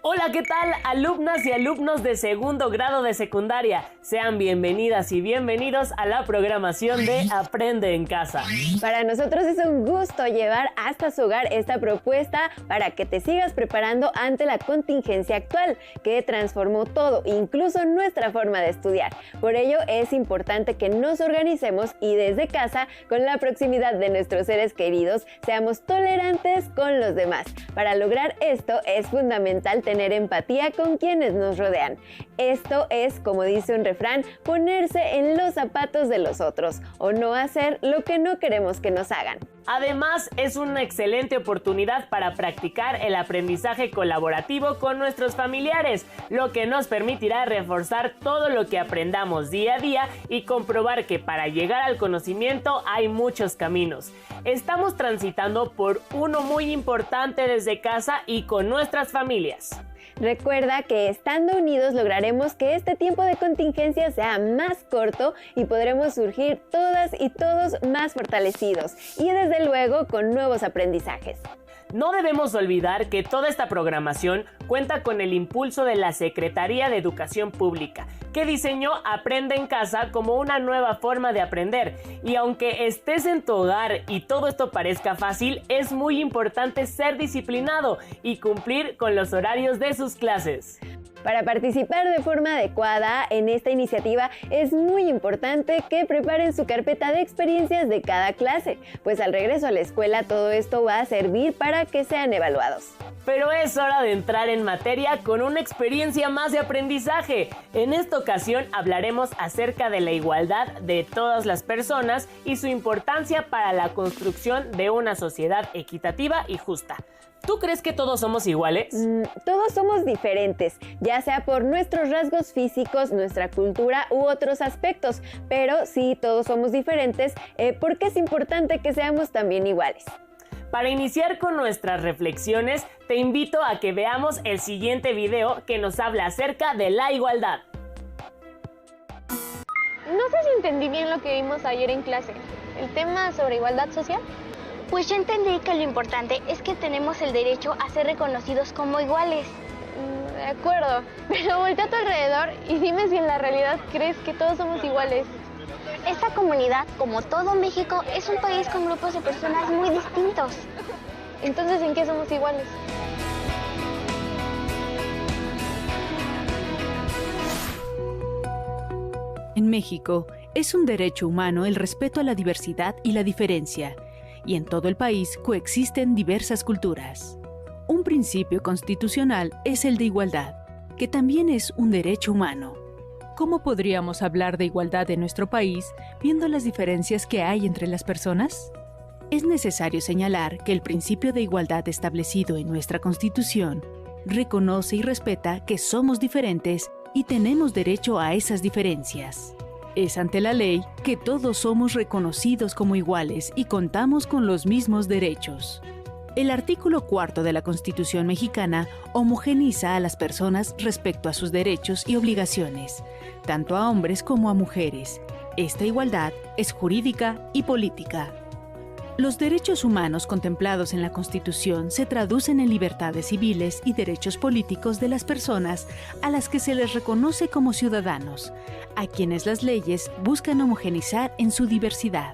Hola, ¿qué tal, alumnas y alumnos de segundo grado de secundaria? Sean bienvenidas y bienvenidos a la programación de Aprende en Casa. Para nosotros es un gusto llevar hasta su hogar esta propuesta para que te sigas preparando ante la contingencia actual, que transformó todo, incluso nuestra forma de estudiar. Por ello es importante que nos organicemos y desde casa, con la proximidad de nuestros seres queridos, seamos tolerantes con los demás. Para lograr esto es fundamental tener empatía con quienes nos rodean. Esto es, como dice un refrán, ponerse en los zapatos de los otros o no hacer lo que no queremos que nos hagan. Además, es una excelente oportunidad para practicar el aprendizaje colaborativo con nuestros familiares, lo que nos permitirá reforzar todo lo que aprendamos día a día y comprobar que para llegar al conocimiento hay muchos caminos. Estamos transitando por uno muy importante desde casa y con nuestras familias. Recuerda que estando unidos lograremos que este tiempo de contingencia sea más corto y podremos surgir todas y todos más fortalecidos y desde luego con nuevos aprendizajes. No debemos olvidar que toda esta programación cuenta con el impulso de la Secretaría de Educación Pública, que diseñó Aprende en Casa como una nueva forma de aprender. Y aunque estés en tu hogar y todo esto parezca fácil, es muy importante ser disciplinado y cumplir con los horarios de sus clases. Para participar de forma adecuada en esta iniciativa es muy importante que preparen su carpeta de experiencias de cada clase, pues al regreso a la escuela todo esto va a servir para que sean evaluados. Pero es hora de entrar en materia con una experiencia más de aprendizaje. En esta ocasión hablaremos acerca de la igualdad de todas las personas y su importancia para la construcción de una sociedad equitativa y justa. ¿Tú crees que todos somos iguales? Todos somos diferentes, ya sea por nuestros rasgos físicos, nuestra cultura u otros aspectos, pero sí todos somos diferentes porque es importante que seamos también iguales. Para iniciar con nuestras reflexiones, te invito a que veamos el siguiente video que nos habla acerca de la igualdad. No sé si entendí bien lo que vimos ayer en clase. ¿El tema sobre igualdad social? Pues yo entendí que lo importante es que tenemos el derecho a ser reconocidos como iguales. De acuerdo, pero voltea a tu alrededor y dime si en la realidad crees que todos somos iguales. Esta comunidad, como todo México, es un país con grupos de personas muy distintos. Entonces, ¿en qué somos iguales? En México, es un derecho humano el respeto a la diversidad y la diferencia, y en todo el país coexisten diversas culturas. Un principio constitucional es el de igualdad, que también es un derecho humano. ¿Cómo podríamos hablar de igualdad en nuestro país viendo las diferencias que hay entre las personas? Es necesario señalar que el principio de igualdad establecido en nuestra Constitución reconoce y respeta que somos diferentes y tenemos derecho a esas diferencias. Es ante la ley que todos somos reconocidos como iguales y contamos con los mismos derechos. El artículo 4 de la Constitución mexicana homogeneiza a las personas respecto a sus derechos y obligaciones, tanto a hombres como a mujeres. Esta igualdad es jurídica y política. Los derechos humanos contemplados en la Constitución se traducen en libertades civiles y derechos políticos de las personas a las que se les reconoce como ciudadanos, a quienes las leyes buscan homogeneizar en su diversidad.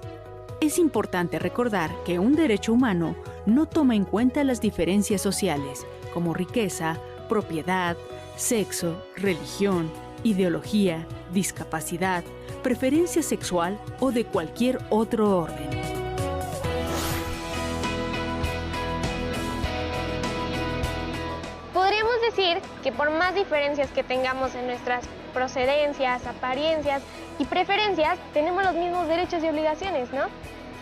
Es importante recordar que un derecho humano no toma en cuenta las diferencias sociales, como riqueza, propiedad, sexo, religión, ideología, discapacidad, preferencia sexual o de cualquier otro orden. Podríamos decir que por más diferencias que tengamos en nuestras procedencias, apariencias y preferencias, tenemos los mismos derechos y obligaciones, ¿no?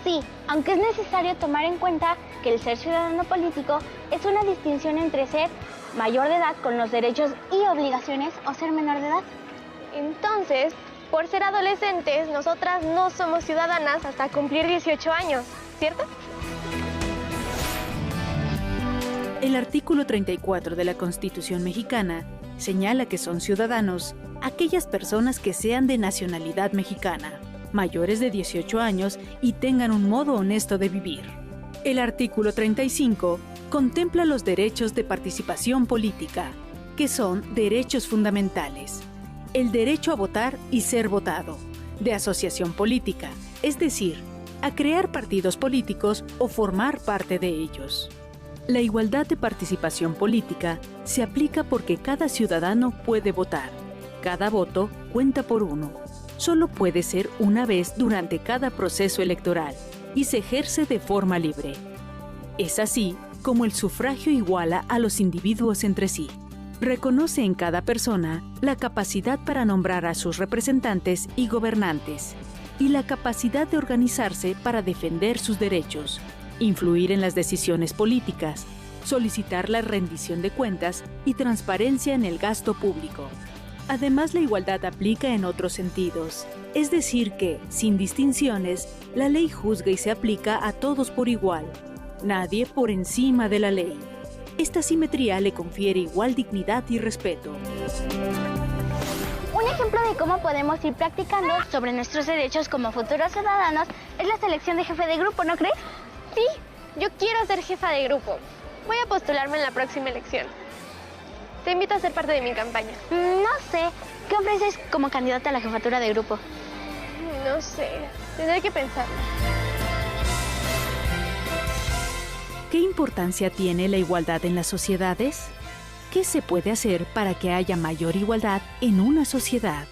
Sí, aunque es necesario tomar en cuenta que el ser ciudadano político es una distinción entre ser mayor de edad con los derechos y obligaciones o ser menor de edad. Entonces, por ser adolescentes, nosotras no somos ciudadanas hasta cumplir 18 años, ¿cierto? El artículo 34 de la Constitución mexicana señala que son ciudadanos aquellas personas que sean de nacionalidad mexicana, mayores de 18 años y tengan un modo honesto de vivir. El artículo 35 contempla los derechos de participación política. que son derechos fundamentales: el derecho a votar y ser votado, de asociación política, es decir, a crear partidos políticos o formar parte de ellos. La igualdad de participación política se aplica porque cada ciudadano puede votar. Cada voto cuenta por uno. Solo puede ser una vez durante cada proceso electoral y se ejerce de forma libre. Es así como el sufragio iguala a los individuos entre sí. Reconoce en cada persona la capacidad para nombrar a sus representantes y gobernantes y la capacidad de organizarse para defender sus derechos, influir en las decisiones políticas, solicitar la rendición de cuentas y transparencia en el gasto público. Además, la igualdad aplica en otros sentidos, es decir que, sin distinciones, la ley juzga y se aplica a todos por igual, nadie por encima de la ley. Esta simetría le confiere igual dignidad y respeto. Un ejemplo de cómo podemos ir practicando sobre nuestros derechos como futuros ciudadanos es la selección de jefe de grupo, ¿no crees? Sí, yo quiero ser jefa de grupo. Voy a postularme en la próxima elección. Te invito a ser parte de mi campaña. No sé. ¿Qué ofreces como candidata a la jefatura de grupo? No sé. Tendré que pensarlo. ¿Qué importancia tiene la igualdad en las sociedades? ¿Qué se puede hacer para que haya mayor igualdad en una sociedad?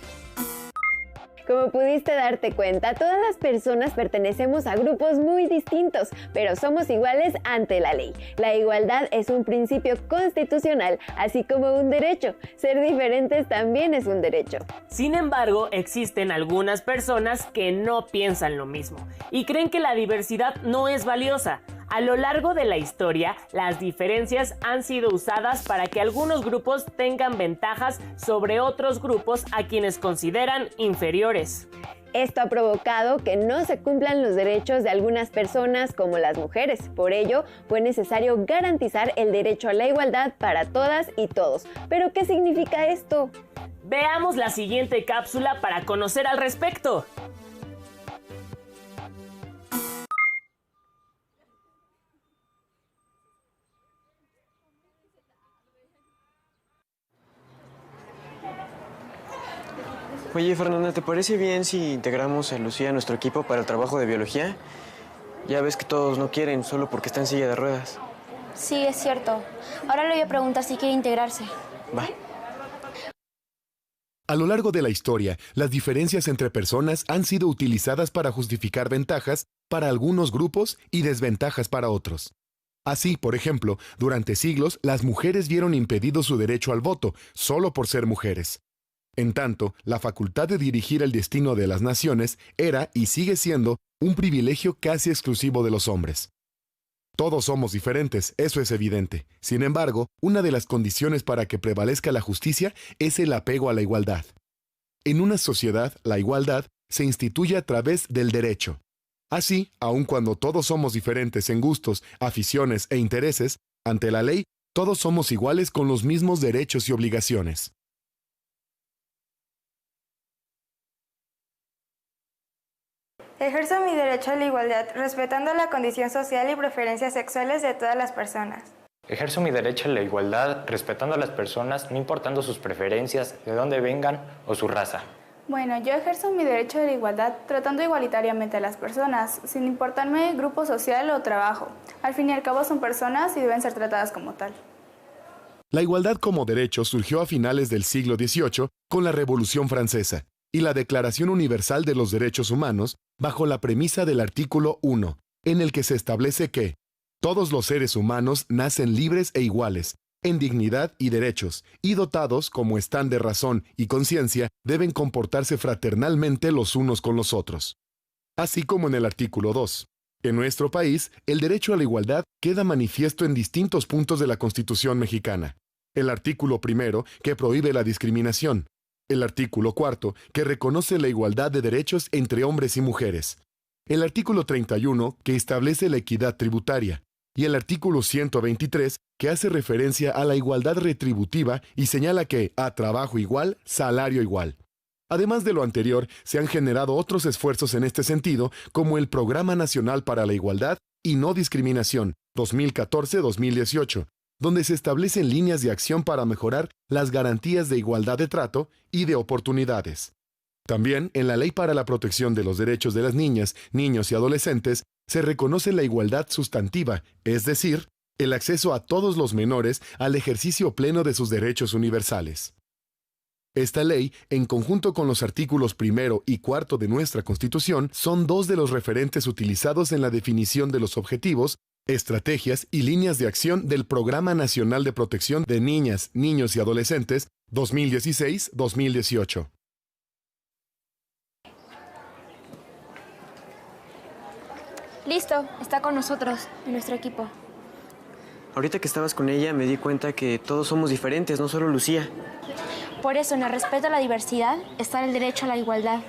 Como pudiste darte cuenta, todas las personas pertenecemos a grupos muy distintos, pero somos iguales ante la ley. La igualdad es un principio constitucional, así como un derecho. Ser diferentes también es un derecho. Sin embargo, existen algunas personas que no piensan lo mismo y creen que la diversidad no es valiosa. A lo largo de la historia, las diferencias han sido usadas para que algunos grupos tengan ventajas sobre otros grupos a quienes consideran inferiores. Esto ha provocado que no se cumplan los derechos de algunas personas como las mujeres. Por ello, fue necesario garantizar el derecho a la igualdad para todas y todos. ¿Pero qué significa esto? Veamos la siguiente cápsula para conocer al respecto. Oye, Fernanda, ¿te parece bien si integramos a Lucía a nuestro equipo para el trabajo de biología? Ya ves que todos no quieren, solo porque está en silla de ruedas. Sí, es cierto. Ahora le voy a preguntar si quiere integrarse. Va. A lo largo de la historia, las diferencias entre personas han sido utilizadas para justificar ventajas para algunos grupos y desventajas para otros. Así, por ejemplo, durante siglos, las mujeres vieron impedido su derecho al voto, solo por ser mujeres. En tanto, la facultad de dirigir el destino de las naciones era y sigue siendo un privilegio casi exclusivo de los hombres. Todos somos diferentes, eso es evidente. Sin embargo, una de las condiciones para que prevalezca la justicia es el apego a la igualdad. En una sociedad, la igualdad se instituye a través del derecho. Así, aun cuando todos somos diferentes en gustos, aficiones e intereses, ante la ley, todos somos iguales con los mismos derechos y obligaciones. Ejerzo mi derecho a la igualdad, respetando la condición social y preferencias sexuales de todas las personas. Ejerzo mi derecho a la igualdad, respetando a las personas, no importando sus preferencias, de dónde vengan o su raza. Bueno, yo ejerzo mi derecho a la igualdad tratando igualitariamente a las personas, sin importarme grupo social o trabajo. Al fin y al cabo son personas y deben ser tratadas como tal. La igualdad como derecho surgió a finales del siglo XVIII con la Revolución Francesa y la Declaración Universal de los Derechos Humanos bajo la premisa del artículo 1, en el que se establece que todos los seres humanos nacen libres e iguales, en dignidad y derechos, y dotados, como están de razón y conciencia, deben comportarse fraternalmente los unos con los otros. Así como en el artículo 2. En nuestro país, el derecho a la igualdad queda manifiesto en distintos puntos de la Constitución mexicana. El artículo 1, que prohíbe la discriminación. El artículo 4, que reconoce la igualdad de derechos entre hombres y mujeres. El artículo 31, que establece la equidad tributaria. Y el artículo 123, que hace referencia a la igualdad retributiva y señala que, a trabajo igual, salario igual. Además de lo anterior, se han generado otros esfuerzos en este sentido, como el Programa Nacional para la Igualdad y No Discriminación, 2014-2018, donde se establecen líneas de acción para mejorar las garantías de igualdad de trato y de oportunidades. También, en la Ley para la Protección de los Derechos de las Niñas, Niños y Adolescentes, se reconoce la igualdad sustantiva, es decir, el acceso a todos los menores al ejercicio pleno de sus derechos universales. Esta ley, en conjunto con los artículos 1 y 4 de nuestra Constitución, son dos de los referentes utilizados en la definición de los objetivos, estrategias y líneas de acción del Programa Nacional de Protección de Niñas, Niños y Adolescentes 2016-2018. Listo, está con nosotros, en nuestro equipo. Ahorita que estabas con ella me di cuenta que todos somos diferentes, no solo Lucía. Por eso, en el respeto a la diversidad, está el derecho a la igualdad.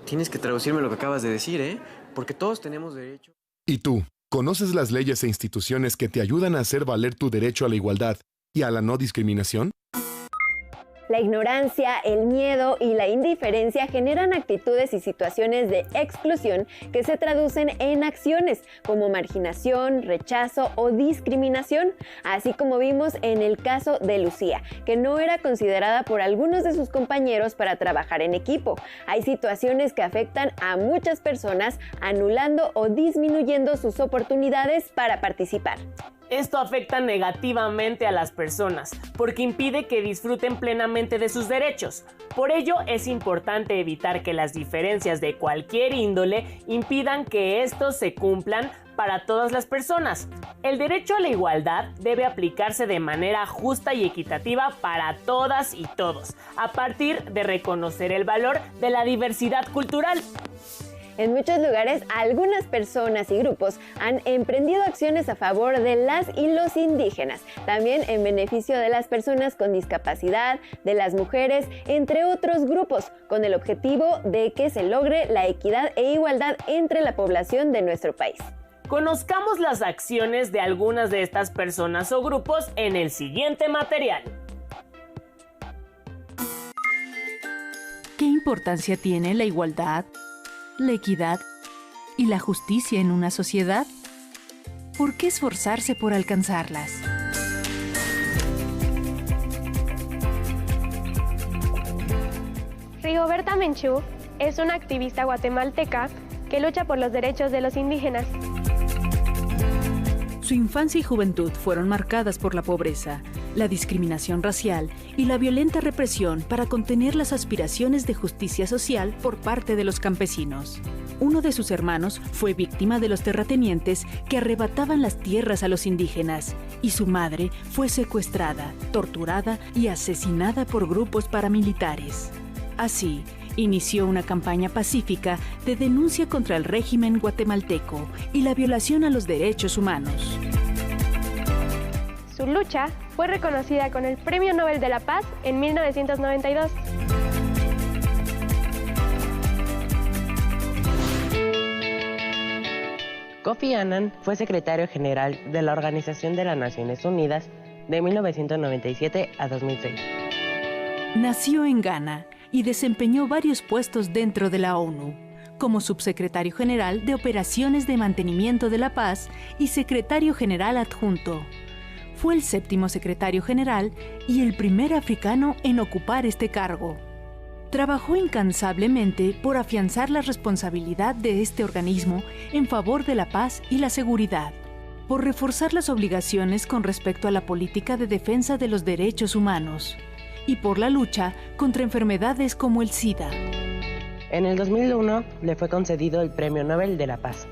Tienes que traducirme lo que acabas de decir, ¿eh? Porque todos tenemos derecho. ¿Y tú? ¿Conoces las leyes e instituciones que te ayudan a hacer valer tu derecho a la igualdad y a la no discriminación? La ignorancia, el miedo y la indiferencia generan actitudes y situaciones de exclusión que se traducen en acciones como marginación, rechazo o discriminación, así como vimos en el caso de Lucía, que no era considerada por algunos de sus compañeros para trabajar en equipo. Hay situaciones que afectan a muchas personas, anulando o disminuyendo sus oportunidades para participar. Esto afecta negativamente a las personas, porque impide que disfruten plenamente de sus derechos. Por ello, es importante evitar que las diferencias de cualquier índole impidan que estos se cumplan para todas las personas. El derecho a la igualdad debe aplicarse de manera justa y equitativa para todas y todos, a partir de reconocer el valor de la diversidad cultural. En muchos lugares, algunas personas y grupos han emprendido acciones a favor de las y los indígenas, también en beneficio de las personas con discapacidad, de las mujeres, entre otros grupos, con el objetivo de que se logre la equidad e igualdad entre la población de nuestro país. Conozcamos las acciones de algunas de estas personas o grupos en el siguiente material. ¿Qué importancia tiene la igualdad, la equidad y la justicia en una sociedad? ¿Por qué esforzarse por alcanzarlas? Rigoberta Menchú es una activista guatemalteca que lucha por los derechos de los indígenas. Su infancia y juventud fueron marcadas por la pobreza, la discriminación racial y la violenta represión para contener las aspiraciones de justicia social por parte de los campesinos. Uno de sus hermanos fue víctima de los terratenientes que arrebataban las tierras a los indígenas, y su madre fue secuestrada, torturada y asesinada por grupos paramilitares. Así, inició una campaña pacífica de denuncia contra el régimen guatemalteco y la violación a los derechos humanos. Su lucha fue reconocida con el Premio Nobel de la Paz en 1992. Kofi Annan fue secretario general de la Organización de las Naciones Unidas de 1997 a 2006. Nació en Ghana y desempeñó varios puestos dentro de la ONU, como subsecretario general de Operaciones de Mantenimiento de la Paz y secretario general adjunto. Fue el 7º secretario general y el primer africano en ocupar este cargo. Trabajó incansablemente por afianzar la responsabilidad de este organismo en favor de la paz y la seguridad, por reforzar las obligaciones con respecto a la política de defensa de los derechos humanos y por la lucha contra enfermedades como el SIDA. En el 2001 le fue concedido el Premio Nobel de la Paz.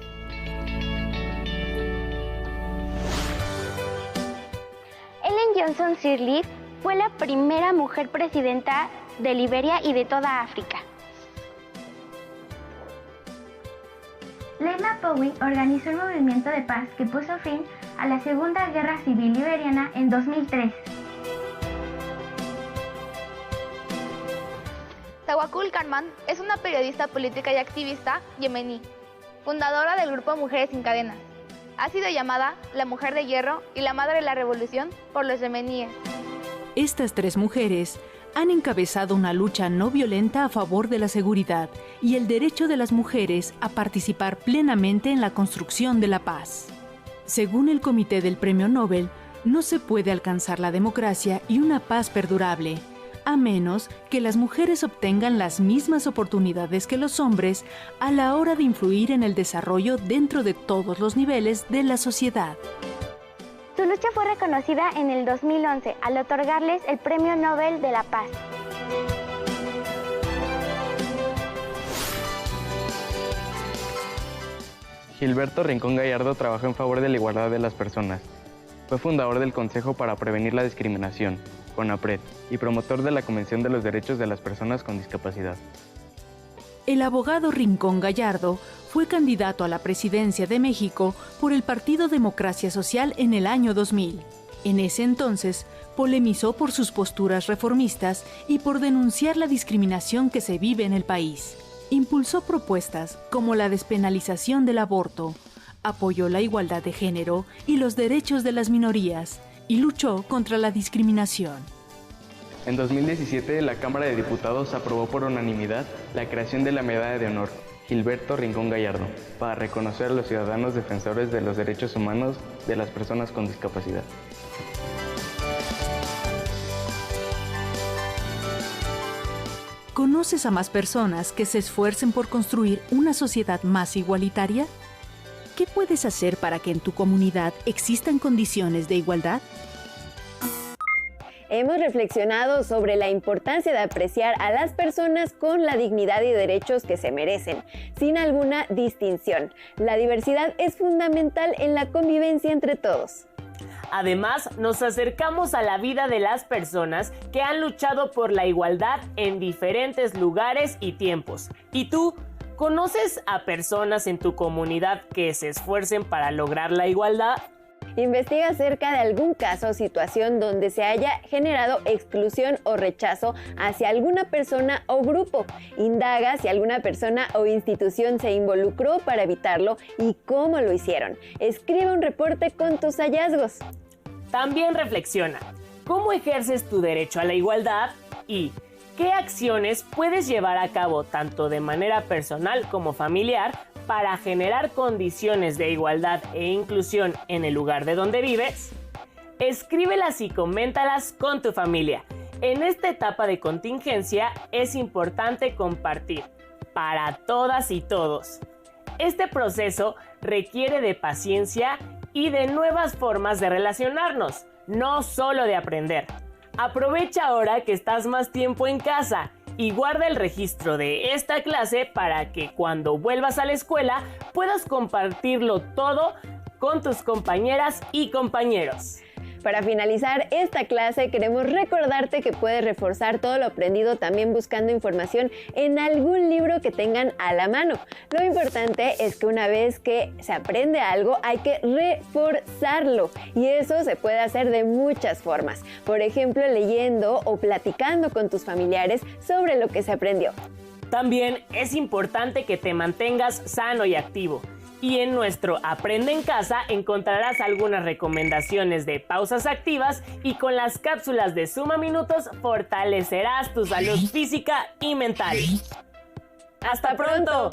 Ellen Johnson Sirleaf fue la primera mujer presidenta de Liberia y de toda África. Lema Powell organizó un movimiento de paz que puso fin a la Segunda Guerra Civil Liberiana en 2003. Tawakkul Karman es una periodista política y activista yemení, fundadora del grupo Mujeres Sin Cadenas. Ha sido llamada la Mujer de Hierro y la Madre de la Revolución por los yemeníes. Estas 3 mujeres han encabezado una lucha no violenta a favor de la seguridad y el derecho de las mujeres a participar plenamente en la construcción de la paz. Según el Comité del Premio Nobel, No se puede alcanzar la democracia y una paz perdurable, a menos que las mujeres obtengan las mismas oportunidades que los hombres a la hora de influir en el desarrollo dentro de todos los niveles de la sociedad. Su lucha fue reconocida en el 2011 al otorgarles el Premio Nobel de la Paz. Gilberto Rincón Gallardo trabajó en favor de la igualdad de las personas. Fue fundador del Consejo para Prevenir la Discriminación, CONAPRED, y promotor de la Convención de los Derechos de las Personas con Discapacidad. El abogado Rincón Gallardo fue candidato a la presidencia de México por el Partido Democracia Social en el año 2000. En ese entonces, polemizó por sus posturas reformistas y por denunciar la discriminación que se vive en el país. Impulsó propuestas como la despenalización del aborto, apoyó la igualdad de género y los derechos de las minorías, y luchó contra la discriminación. En 2017, la Cámara de Diputados aprobó por unanimidad la creación de la Medalla de Honor Gilberto Rincón Gallardo, para reconocer a los ciudadanos defensores de los derechos humanos de las personas con discapacidad. ¿Conoces a más personas que se esfuercen por construir una sociedad más igualitaria? ¿Qué puedes hacer para que en tu comunidad existan condiciones de igualdad? Hemos reflexionado sobre la importancia de apreciar a las personas con la dignidad y derechos que se merecen, sin alguna distinción. La diversidad es fundamental en la convivencia entre todos. Además, nos acercamos a la vida de las personas que han luchado por la igualdad en diferentes lugares y tiempos. ¿Y tú? ¿Conoces a personas en tu comunidad que se esfuercen para lograr la igualdad? Investiga acerca de algún caso o situación donde se haya generado exclusión o rechazo hacia alguna persona o grupo. Indaga si alguna persona o institución se involucró para evitarlo y cómo lo hicieron. Escribe un reporte con tus hallazgos. También reflexiona, ¿cómo ejerces tu derecho a la igualdad? Y ¿qué acciones puedes llevar a cabo tanto de manera personal como familiar para generar condiciones de igualdad e inclusión en el lugar de donde vives? Escríbelas y coméntalas con tu familia. En esta etapa de contingencia es importante compartir para todas y todos. Este proceso requiere de paciencia y de nuevas formas de relacionarnos, no solo de aprender. Aprovecha ahora que estás más tiempo en casa y guarda el registro de esta clase para que cuando vuelvas a la escuela puedas compartirlo todo con tus compañeras y compañeros. Para finalizar esta clase, queremos recordarte que puedes reforzar todo lo aprendido también buscando información en algún libro que tengan a la mano. Lo importante es que una vez que se aprende algo, hay que reforzarlo. Y eso se puede hacer de muchas formas. Por ejemplo, leyendo o platicando con tus familiares sobre lo que se aprendió. También es importante que te mantengas sano y activo. Y en nuestro Aprende en Casa encontrarás algunas recomendaciones de pausas activas y con las cápsulas de Suma Minutos fortalecerás tu salud física y mental. ¡Hasta pronto!